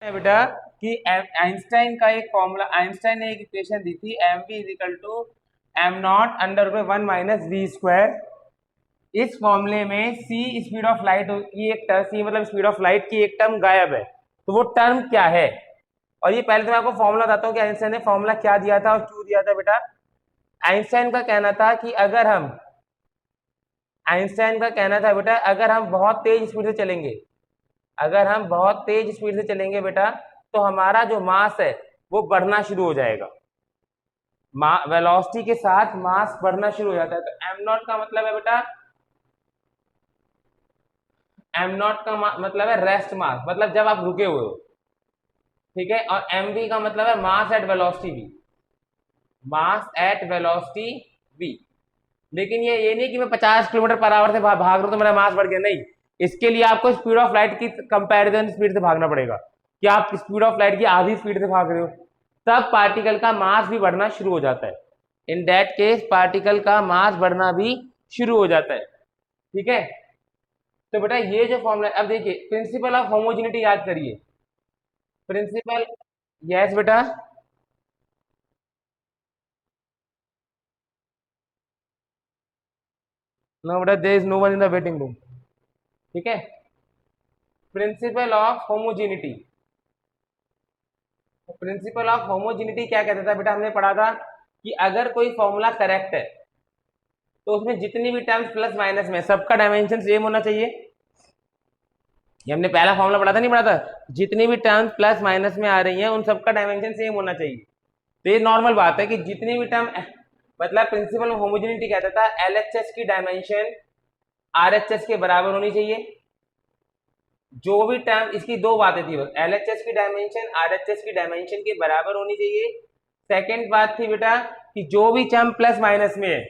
है बेटा कि आइंस्टाइन का एक फॉर्मूला, आइंस्टाइन ने एक इक्वेशन दी थी m v is equal to m naught under root one minus v square. इस फॉर्मूले में सी स्पीड ऑफ लाइट की एक टर्म, सी मतलब स्पीड ऑफ लाइट की एक टर्म गायब है, तो वो टर्म क्या है? और ये पहले तो मैं आपको फॉर्मूला बताता हूँ कि आइंस्टाइन ने फॉर्मूला क्या दिया था और क्यों दिया था बेटा। आइंस्टाइन का कहना था कि अगर हम, आइंस्टाइन का कहना था बेटा अगर हम बहुत तेज स्पीड से चलेंगे, अगर हम बहुत तेज स्पीड से चलेंगे बेटा, तो हमारा जो मास है वो बढ़ना शुरू हो जाएगा। वेलोसिटी के साथ मास बढ़ना शुरू हो जाता है। तो एम नॉट का मतलब है बेटा, एम नॉट का मतलब है रेस्ट मास, मतलब जब आप रुके हुए हो, ठीक है। और एम वी का मतलब है mass at velocity v, mass at velocity v. लेकिन ये नहीं कि मैं 50 किलोमीटर पर आवर से भाग रहा हूं तो मेरा मास बढ़ गया, नहीं। इसके लिए आपको स्पीड ऑफ लाइट की कंपैरिजन स्पीड से भागना पड़ेगा कि आप स्पीड ऑफ लाइट की आधी स्पीड से भाग रहे हो, तब पार्टिकल का मास भी बढ़ना शुरू हो जाता है। इन दैट केस पार्टिकल का मास बढ़ना भी शुरू हो जाता है, ठीक है। तो बेटा ये जो फॉर्मूला, अब देखिए प्रिंसिपल ऑफ होमोजेनिटी याद करिए। प्रिंसिपल, यस बेटा, नो बेटा there is no one in the waiting room, ठीक है। Principle of homogeneity, principle of homogeneity क्या कहता था बेटा, हमने पढ़ा था कि अगर कोई फॉर्मूला करेक्ट है तो उसमें जितनी भी टर्म्स प्लस माइनस में सबका डायमेंशन सेम होना चाहिए। ये हमने पहला फॉर्मूला पढ़ा था, नहीं पढ़ा था? जितनी भी टर्म्स प्लस माइनस में आ रही हैं उन सबका डायमेंशन सेम होना चाहिए। तो ये नॉर्मल बात है कि जितनी भी टर्म, मतलब प्रिंसिपल ऑफ होमोजेनिटी कहता था एलएचएस की डायमेंशन आरएचएस के बराबर होनी चाहिए। जो भी टर्म, इसकी दो बातें थी बस, एलएचएस की डायमेंशन आरएचएस की डायमेंशन के बराबर होनी चाहिए। सेकंड बात थी बेटा कि जो भी टर्म प्लस माइनस में है,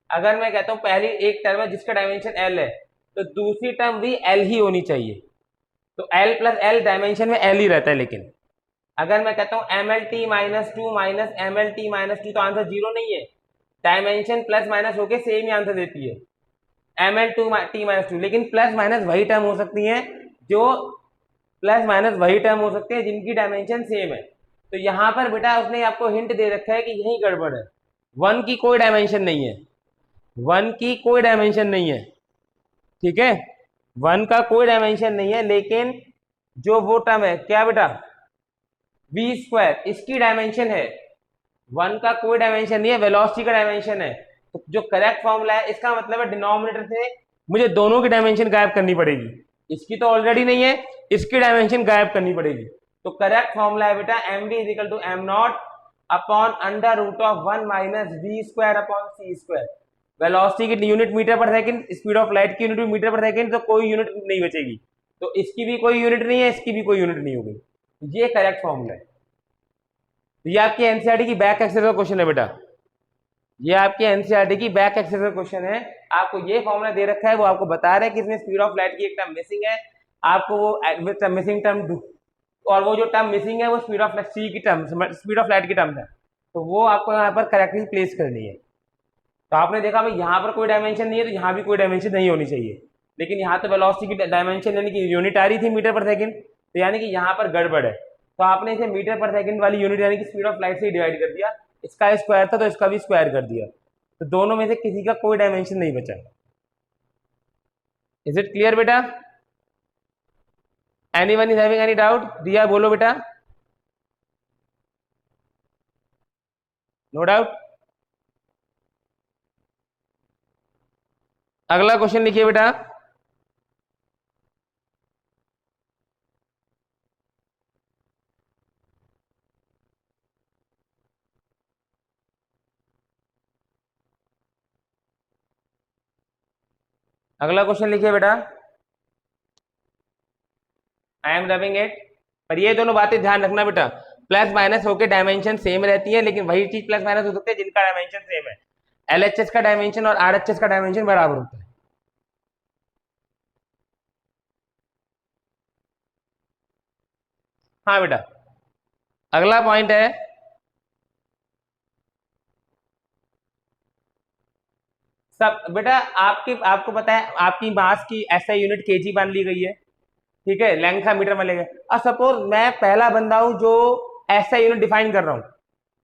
अगर मैं कहता हूं पहली एक टर्म है जिसका डायमेंशन एल है, तो दूसरी टर्म भी एल ही होनी चाहिए। तो एल प्लस एल डायमेंशन में एल ही रहता है। लेकिन अगर मैं कहता हूं M L T minus two minus M L T minus two, तो आंसर जीरो नहीं है, डायमेंशन प्लस माइनस होके सेम ही आंसर देती है, M L two T minus two. लेकिन प्लस माइनस वही टर्म हो सकती है जो, प्लस माइनस वही टर्म हो सकते हैं जिनकी डायमेंशन सेम है। तो यहां पर बेटा उसने आपको हिंट दे रखा है कि यही गड़बड़ है, वन की कोई डायमेंशन नहीं है, वन की कोई डायमेंशन नहीं है, ठीक है। वन का कोई डायमेंशन नहीं है, लेकिन जो वो टर्म है क्या बेटा, वी स्क्वायर, इसकी डायमेंशन है। वन का कोई डायमेंशन नहीं है, वेलोसिटी का डायमेंशन है। तो जो करेक्ट फॉर्मूला है इसका मतलब है डिनोमिनेटर से मुझे दोनों की डायमेंशन गायब करनी पड़ेगी, इसकी तो ऑलरेडी नहीं है, इसकी डायमेंशन गायब करनी पड़ेगी। तो करेक्ट फॉर्मूला है बेटा m v equal to m naught upon under root of one minus v square upon c square. Velocity की यूनिट मीटर पर सेकंड, स्पीड ऑफ लाइट की यूनिट मीटर पर सेकंड, तो कोई यूनिट नहीं बचेगी, तो इसकी भी कोई यूनिट नहीं है, इसकी भी कोई यूनिट नहीं होगी। ये करेक्ट फॉर्मूला है। ये आपकी एनसीईआरटी की बैक एक्सरसाइज का क्वेश्चन है बेटा, ये आपकी एनसीईआरटी की बैक एक्सरसाइज का क्वेश्चन है। आपको ये फॉर्मूला दे रखा है, वो आपको बता रहा है कि इसमें स्पीड ऑफ लाइट की एक टर्म मिसिंग है, आपको वो मिसिंग टर्म, और वो जो टर्म मिसिंग है वो स्पीड ऑफ सी की टर्म, स्पीड ऑफ लाइट की टर्म है, तो वो आपको यहाँ पर करेक्टली प्लेस करनी है। तो आपने देखा भाई यहाँ पर कोई डायमेंशन नहीं है, तो यहाँ भी कोई डायमेंशन नहीं होनी चाहिए, लेकिन यहाँ तो वेलोसिटी की डायमेंशन यानी कि यूनिट आ रही थी मीटर पर सेकंड, तो यानी कि यहाँ पर गड़बड़ है। तो आपने इसे मीटर पर सेकंड वाली यूनिट यानी कि स्पीड ऑफ लाइट से डिवाइड कर दिया, इसका स्क्वायर था तो इसका भी स्क्वायर कर दिया, तो दोनों में से किसी का कोई डायमेंशन नहीं बचा। इज इट क्लियर बेटा? Anyone is having any doubt? दिया बोलो बेटा, नो डाउट। अगला क्वेश्चन लिखिए बेटा। अगला क्वेश्चन लिखिए बेटा। I am rubbing it. पर ये दोनों बातें ध्यान रखना बेटा, प्लस माइनस होकर डायमेंशन सेम रहती है, लेकिन वही चीज प्लस माइनस हो सकती है जिनका डायमेंशन सेम है। एलएचएस का डायमेंशन और आरएचएस का डायमेंशन बराबर होता है। हाँ बेटा, अगला पॉइंट है, सब बेटा आपकी, आपको पता है आपकी मास की ऐसा यूनिट केजी मान ली गई है, ठीक है, लेंथ का मीटर में लेंगे। अब सपोज मैं पहला बंदा हूं जो ऐसा यूनिट डिफाइन कर रहा हूं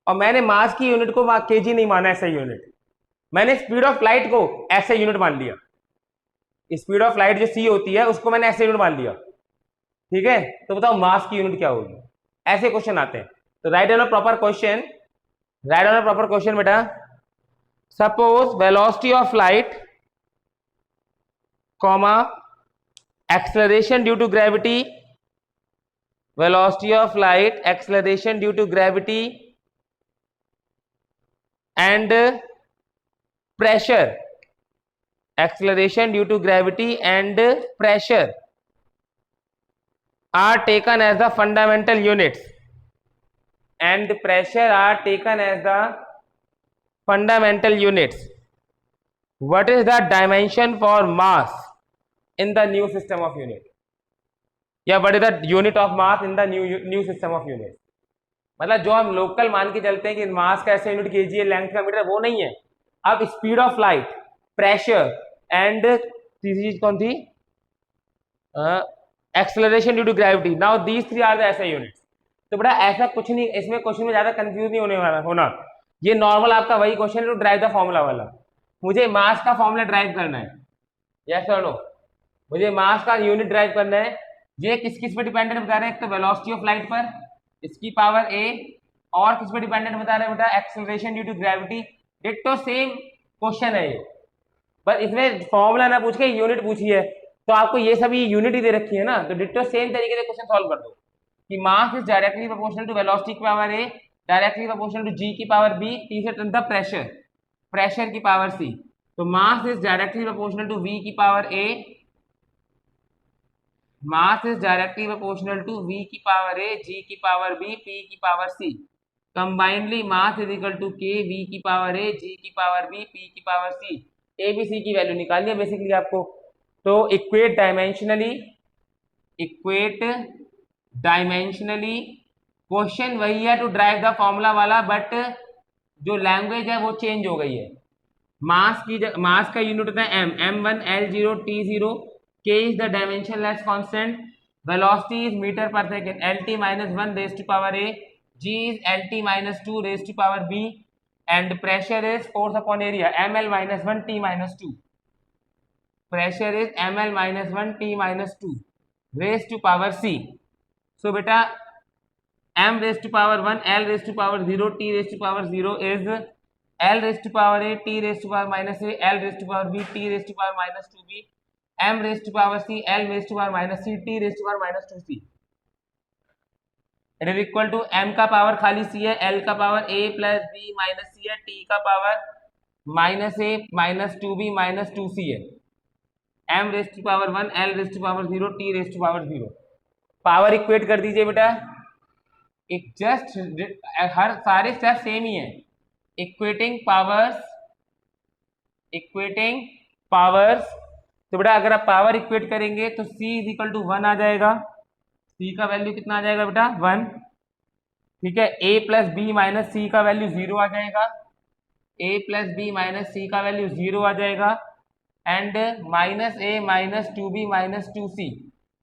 और मैंने मास की यूनिट को केजी नहीं माना, ऐसा यूनिट मैंने स्पीड ऑफ लाइट को ऐसा यूनिट मान लिया, स्पीड ऑफ लाइट जो सी होती है उसको मैंने ऐसे यूनिट मान लिया, ठीक है, तो बताओ मास की यूनिट क्या होगी। ऐसे क्वेश्चन आते हैं, तो write down a proper question, write down a proper question बेटा। Suppose velocity of light comma acceleration due to gravity, velocity of light, acceleration due to gravity and pressure, acceleration due to gravity and pressure are taken as the fundamental units, and pressure are taken as the fundamental units. What is the dimension for mass in the new system of unit? या what is the unit of mass in the new system of unit? मतलब जो हम local मान के चलते हैं कि mass का ऐसा यूनिट केजी है, लेंथ का मीटर, वो नहीं है। अब speed of light, pressure and तीसरी चीज कौन थी, acceleration due to gravity, now these three are the ऐसा यूनिट्स। तो बेटा ऐसा कुछ नहीं, इसमें क्वेश्चन में ज्यादा कंफ्यूज नहीं होने वाला होना, ये नॉर्मल आपका वही क्वेश्चन है जो ड्राइव द फॉर्मूला वाला। मुझे मास का फॉर्मूला ड्राइव करना है, यस और नो, मुझे मास का यूनिट ड्राइव करना है। ये किस किस पे डिपेंडेंट बता रहे हैं, एक तो वेलोसिटी ऑफ लाइट पर, इसकी पावर ए, और किस पे डिपेंडेंट बता रहे हैं बेटा, acceleration due to gravity. Ditto same question है ये, बस इसमें फॉर्मूला ना पूछ के यूनिट पूछी है, तो आपको ये सभी यूनिट ही दे रखी है ना, तो डिट्टो सेम तरीके से क्वेश्चन सॉल्व कर दो कि mass is directly proportional to velocity की power A, directly proportional to G की पावर बी, तीसरे टर्म था प्रेशर, प्रेशर की पावर सी। तो mass is directly proportional to V की power A, mass is directly proportional to v की power a, g की power b, p की power c। Combinedly mass is equal to k, v की power a, g की power b, p की power c। a b c की value निकालनी है basically आपको। तो equate dimensionally, equate dimensionally, question वही है टू ड्राइव द फॉर्मूला वाला, बट जो लैंग्वेज है वो चेंज हो गई है। मास की मास का यूनिट होता है m, m1 l0 t0, k is the dimensionless constant, velocity is meter per second, lt minus 1 raised to power a, g is lt minus 2 raised to power b, and pressure is force upon area, ml minus 1 t minus 2, pressure is ml minus 1 t minus 2 raised to power c। so beta m raised to power 1, l raised to power 0, t raised to power 0 is l raised to power a, t raised to power minus a, l raised to power b, t raised to power minus 2b, m raised to power c, l raised to power minus c, t raised to power minus 2c। It is equal to m का power खाली c है, l का power a plus b minus c है, t का power minus a minus 2b minus 2c है, m raised to power 1, l raised to power 0, t raised to power 0। Power equate कर दीजिए बेटा, एक जस्ट हर सारे स्टेप सेम ही है, equating powers, equating powers. तो बेटा अगर आप पावर इक्वेट करेंगे तो c इज इक्वल टू 1 आ जाएगा, c का वैल्यू कितना आ जाएगा बेटा 1, ठीक है, a प्लस बी माइनस सी का वैल्यू 0 आ जाएगा, a प्लस बी माइनस सी का वैल्यू 0 आ जाएगा, and minus a minus 2b minus 2c,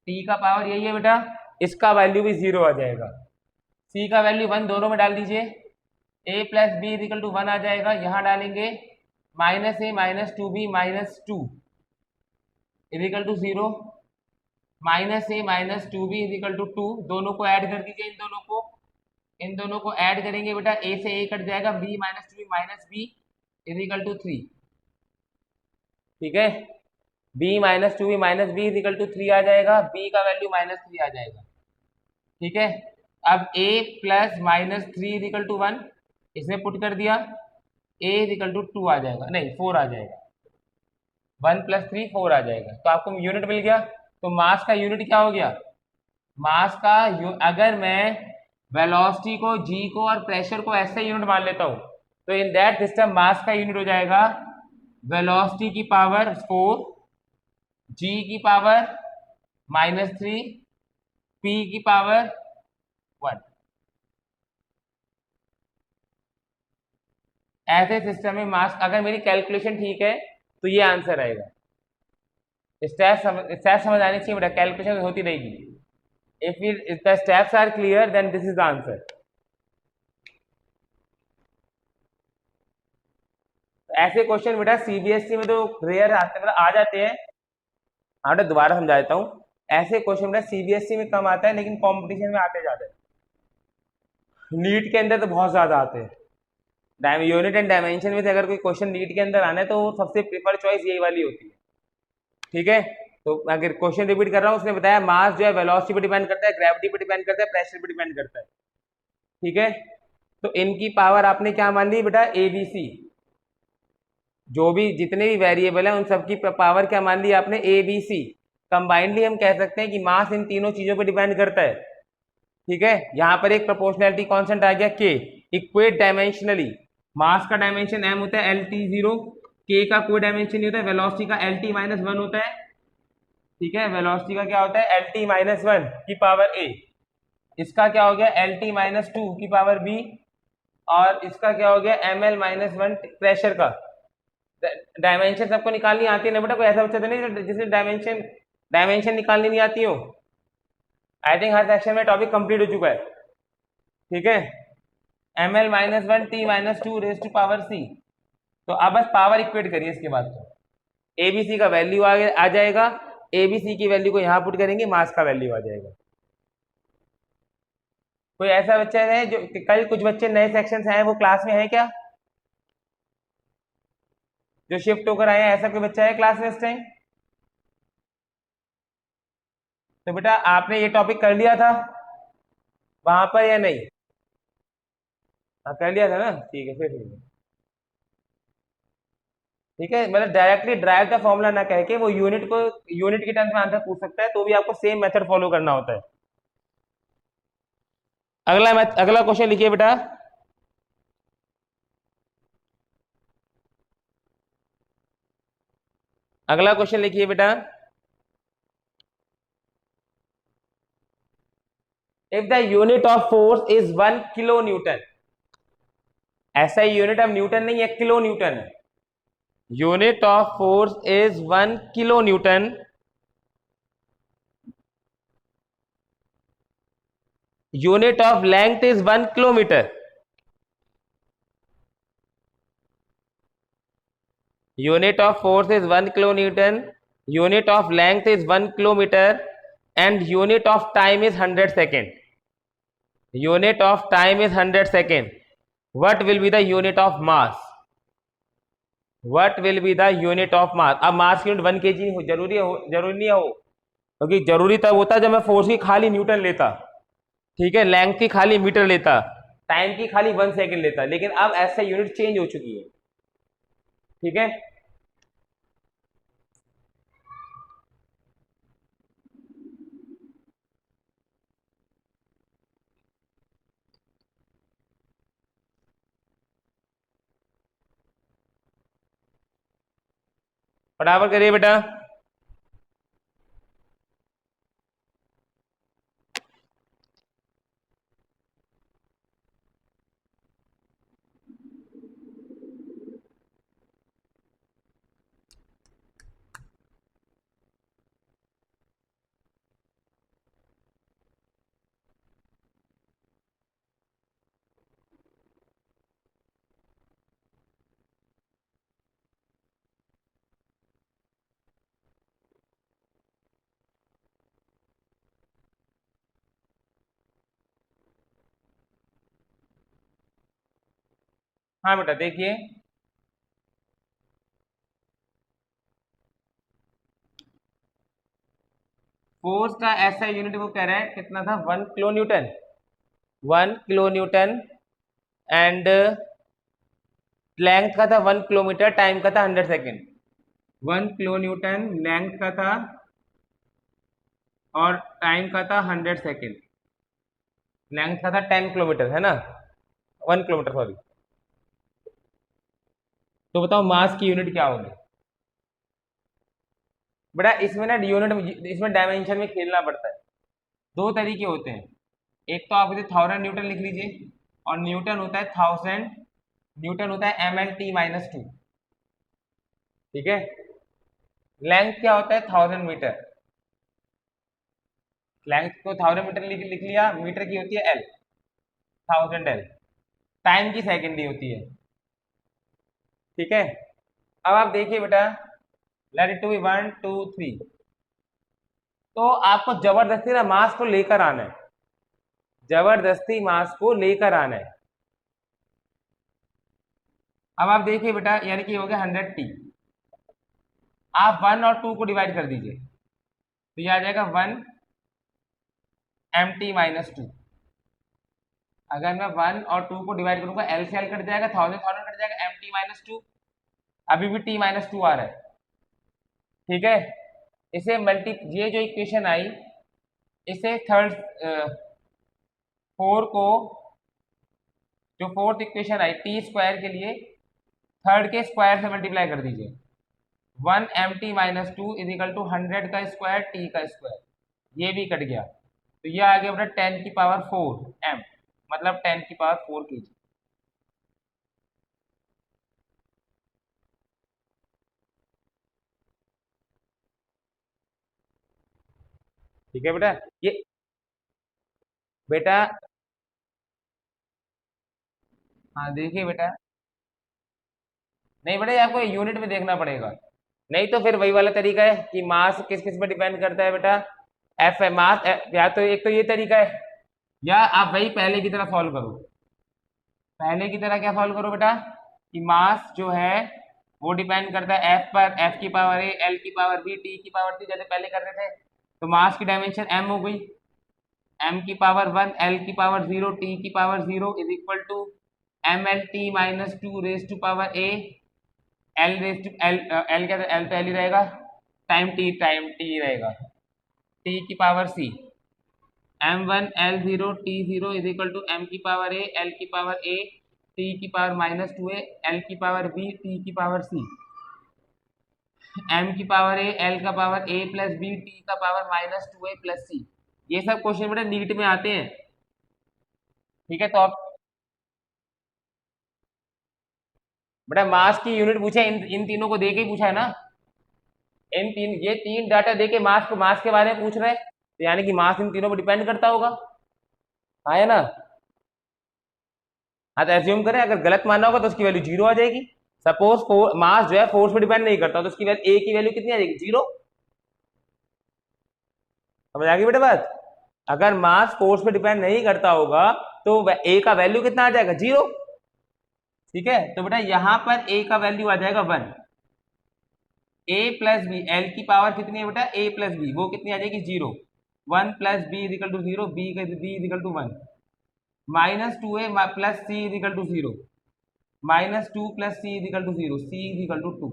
t का पावर यही है बेटा, इसका वैल्यू भी 0 आ जाएगा, c का वैल्यू 1 दोनों में डाल दीजिए, a plus b is equal to 1 आ जाएगा, यहाँ डालेंगे minus a minus 2b minus 2 is equal to 0, minus a minus 2b is equal to 2, दोनों को ऐड कर दीजिए, इन दोनों को ऐड करेंगे बेटा, a से a कट जाएगा, b minus 2b minus b is equal to 3, ठीक है, b minus 2b minus b is equal to 3 आ जाएगा, b का वैल्यू माइनस 3 आ जाएगा, ठीक है। अब a plus minus 3 is equal to 1, इसमें पुट कर दिया, a इज इक्वल टू 2 आ जाएगा, नहीं 4 आ जाएगा, 1 प्लस 3 4 आ जाएगा, तो आपको यूनिट मिल गया। तो मास का यूनिट क्या हो गया, मास का अगर मैं वेलोसिटी को, g को और प्रेशर को ऐसे यूनिट मान लेता हूं, तो इन दैट सिस्टम मास का यूनिट हो जाएगा वेलोसिटी की पावर 4, g की पावर माइनस 3, p की पावर 1। ऐसे सिस्टम में मास, अगर मेरी कैलकुलेशन ठीक है तो ये आंसर आएगा, स्टेप समझ आनी चाहिए बेटा, कैलकुलेशन होती रहेगी। If the steps are clear then this is the answer. ऐसे क्वेश्चन बेटा सीबीएसई में तो रेयर आते, मतलब आ जाते हैं। हाँ बेटा दोबारा समझा देता हूँ। ऐसे क्वेश्चन बेटा सीबीएसई में कम आता है, लेकिन कंपटीशन में आते जाते हैं। नीट के अंदर तो बहुत ज्यादा आते हैं। यूनिट एंड डायमेंशन में से अगर कोई क्वेश्चन नीट के अंदर आना है तो वो सबसे प्रेफर चॉइस यही वाली होती है। ठीक है, तो अगर क्वेश्चन रिपीट कर रहा हूँ, उसने बताया मास जो है वेलोसिटी पे डिपेंड करता है, ग्रेविटी पे डिपेंड करता है, प्रेशर पे डिपेंड करता है। ठीक है, तो इनकी पावर आपने क्या मान ली बेटा, एबीसी। जो भी जितने भी वेरिएबल है उन सबकी पावर क्या मान ली आपने, एबीसी। कंबाइंडली हम कह सकते हैं कि मास इन तीनों चीजों पे डिपेंड करता है। ठीक है, यहाँ पर एक प्रोपोर्शनैलिटी कांस्टेंट आ गया के, इक्वेट डायमेंशनली। मास का डायमेंशन m होता है एल टी जीरो, के का कोई डायमेंशन नहीं होता है, वेलोसिटी का एल टी माइनस वन होता है। ठीक है, वेलोसिटी का क्या होता है, एल टी माइनस वन की पावर ए। इसका क्या हो गया, एल टी माइनस टू की पावर बी। और इसका क्या हो गया, M L minus one pressure का। डायमेंशन सबको निकालनी आती है ना बेटा, कोई ऐसा बच्चा तो नहीं जिसने डायमेंशन डायमेंशन निकालनी नहीं आती हो। आई थिंक हर सेक्शन में टॉपिक कंप्लीट हो चुका है। ठीक है, M L minus one T minus two raise to power C. तो अब बस पावर इक्वेट करिए इसके बाद। तो एबीसी का वैल्यू आ जाएगा, एबीसी की वैल्यू को यहाँ पुट करेंगे, मास का वैल्यू आ जाएगा। कोई ऐसा बच्चा है जो, कल कुछ बच्चे नए सेक्शन से आए वो क्लास में है क्या, जो शिफ्ट होकर आए हैं, ऐसा कोई बच्चा है क्लास में इस टाइम? तो बेटा आपने ये टॉपिक कर लिया था वहां पर या नहीं? हाँ कर लिया था ना, ठीक है फिर ठीक है। ठीक है, मतलब डायरेक्टली ड्राइव द फॉर्मूला ना कह के वो यूनिट के टर्म्स में आंसर पूछ सकता है, तो भी आपको सेम मेथड फॉलो करना होता है। अगला क्वेश्चन लिखिए बेटा। अगला क्वेश्चन लिखिए बेटा। If the unit of force is 1 kilo Newton, ऐसा यूनिट अब न्यूटन नहीं है, किलो न्यूटन है। Unit of force is 1 kilo Newton, unit of length is 1 kilometre, unit of force is 1 kilonewton, unit of length is 1 kilometer, and unit of time is 100 second. Unit of time is 100 second. What will be the unit of mass? What will be the unit of mass? अब मास की unit 1 kg जरूरी नहीं हो, क्योंकि जरूरी तब होता जब मैं फोर्स की खाली न्यूटन लेता, ठीक है, लेंथ की खाली मीटर लेता, टाइम की खाली 1 सेकेंड लेता, लेकिन अब ऐसा यूनिट चेंज हो चुकी है। ठीक है, फटाफट करिए बेटा। हाँ बेटा देखिए, फोर्स का ऐसा यूनिट वो कह रहा है कितना था, 1 kilo Newton, 1 kilo Newton, and length का था 1 किलोमीटर, टाइम का था 100 सेकेंड। 1 किलो न्यूटन लेंथ का था और टाइम का था 100 सेकेंड। लेंथ का था 10 किलोमीटर है ना, 1 किलोमीटर सॉरी। तो बताओ मास की यूनिट क्या होगी बेटा? इसमें ना यूनिट, इसमें डायमेंशन में खेलना पड़ता है। दो तरीके होते हैं, एक तो आप इसे 1000 न्यूटन लिख लीजिए, और न्यूटन होता है 1000, न्यूटन होता है M L T minus two. ठीक है, लेंथ क्या होता है 1000 मीटर, लेंथ को 1000 मीटर लिख लिया, मीटर की होती है एल, 1000 एल, टाइम की सेकंड ही होती है। ठीक है, अब आप देखिए बेटा, लेट इट टू बी 1 2 3, तो आपको जबरदस्ती ना मास को लेकर आना है, जबरदस्ती मास को लेकर आना है। अब आप देखिए बेटा, यानी कि हो गया 100 टी, आप 1 और 2 को डिवाइड कर दीजिए, तो ये आ जाएगा 1 mt-2। अगर मैं 1 और 2 को डिवाइड करूंगा, एल से एल कट जाएगा, 1000 कट जाएगा, mt-2, अभी भी t-2 आ रहा है। ठीक है, इसे मल्टी, ये जो इक्वेशन आई, इसे थर्ड 4 को, जो fourth equation I T square के लिए, थर्ड के स्क्वायर से मल्टीप्लाई कर दीजिए। 1 mt-2 इजिकल टू 100 का स्क्वायर टी का स्क्वायर, ये भी कट गया, तो ये आ गया अपना 10⁴ m, मतलब 10⁴ kg। ठीक है बेटा, ये बेटा, हाँ देखिए बेटा, नहीं बेटा ये आपको यूनिट में देखना पड़ेगा, नहीं तो फिर वही वाला तरीका है कि मास किस किस पर डिपेंड करता है बेटा, एफ है मास, या तो एक तो ये तरीका है, या आप वही पहले की तरह सॉल्व करो। पहले की तरह क्या सॉल्व करो बेटा, कि मास जो है वो डिपेंड करता है एफ पर, एफ की पावर ए, एल की पावर बी, टी की पावर सी, जैसे पहले कर रहे थे। तो मास की डायमेंशन एम हो गई, एम की पावर 1, एल की पावर 0, टी की power 0 is equal to mlt-2 raised to power a, L raised to L, L क्या, एल तो एल ही रहेगा, टाइम टी रहेगा, टी की power c, m1 l0 t0 is equal to m की power a, l की power a, t की power -2a, l की पावर b, t की पावर c, m की पावर a, l का power a plus b, t का power -2a plus c। ये सब क्वेश्चन बेटा नीट में आते हैं। ठीक है, तो आप बेटा मास की यूनिट पूछे, इन तीनों को देके ही पूछा है ना, इन तीन, ये तीन डाटा देके मास को, मास के बारे में पूछ रहे हैं, तो यानी कि मास इन तीनों पर डिपेंड करता होगा, हाँ है ना। हाँ तो एज्यूम करें, अगर गलत माना होगा तो उसकी वैल्यू 0 आ जाएगी। सपोज मास जो है फोर्स पे डिपेंड नहीं करता, तो उसकी वैल्यू ए की वैल्यू कितनी आ जाएगी, 0। समझ आ गई बेटा बात, अगर मास फोर्स पे डिपेंड नहीं करता होगा तो ए का वैल्यू कितना आ जाएगा, 0। ठीक है, तो बेटा यहां पर ए का वैल्यू आ जाएगा 1, ए प्लस बी, एल की पावर कितनी है बेटा, ए प्लस बी, वो कितनी आ जाएगी, 0। 1 plus b equal to 0, b equal to 1, -2a plus c equal to 0, -2 plus c equal to 0, c equal to 2।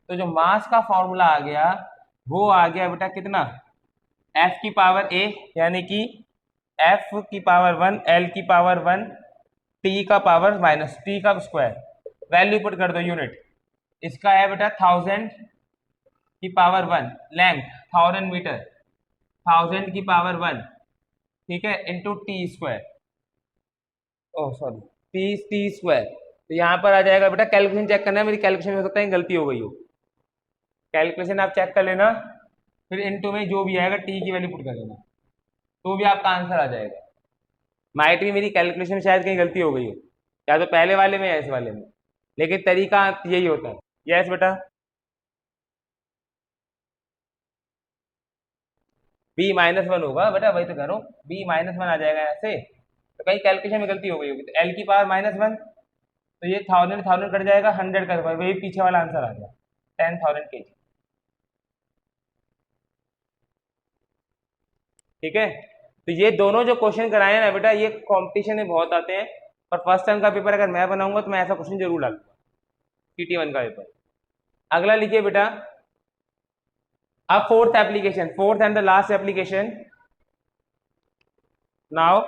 तो जो मास का फॉर्मूला आ गया, वो आ गया बेटा कितना, एफ की पावर ए, यानी कि एफ की पावर 1, एल की पावर 1, टी का पावर माइनस टी का स्क्वायर, वैल्यू पुट कर दो यूनिट, इसका है बेटा 1000 की पावर 1, लेंथ 1000 मीटर, 1000 की पावर 1, ठीक है, into T square, oh sorry, T square. तो यहाँ पर आ जाएगा बेटा, कैलकुलेशन चेक करना है, मेरी कैलकुलेशन हो सकता है गलती हो गई हो, कैलकुलेशन आप चेक कर लेना, फिर इनटू में जो भी आएगा टी की वैल्यू पुट कर देना, तो भी आपका आंसर आ जाएगा। माइट भी मेरी कैलकुलेशन में शायद कहीं गलती हो गई हो, या तो पहले वाले में या इस वाले में, लेकिन तरीका यही होता है। यस बेटा, b-1 होगा बेटा, वही तो कह रहा हूँ, b-1 आ जाएगा ऐसे, तो कहीं कैलकुलेशन में गलती हो गई होगी, तो एल की पावर -1, तो ये 1000 कट जाएगा, 100 का, वही पीछे वाला आंसर आ गया, 10,000 kg। ठीक है, तो ये दोनों जो क्वेश्चन कराए हैं ना बेटा, ये कंपटीशन में बहुत आते हैं, और फर्स्ट टाइम का पेपर अगर मैं बनाऊंगा तो मैं ऐसा क्वेश्चन जरूर डालूंगा, PT1 का पेपर। अगला लिखिए बेटा, अब fourth application, fourth and the last application now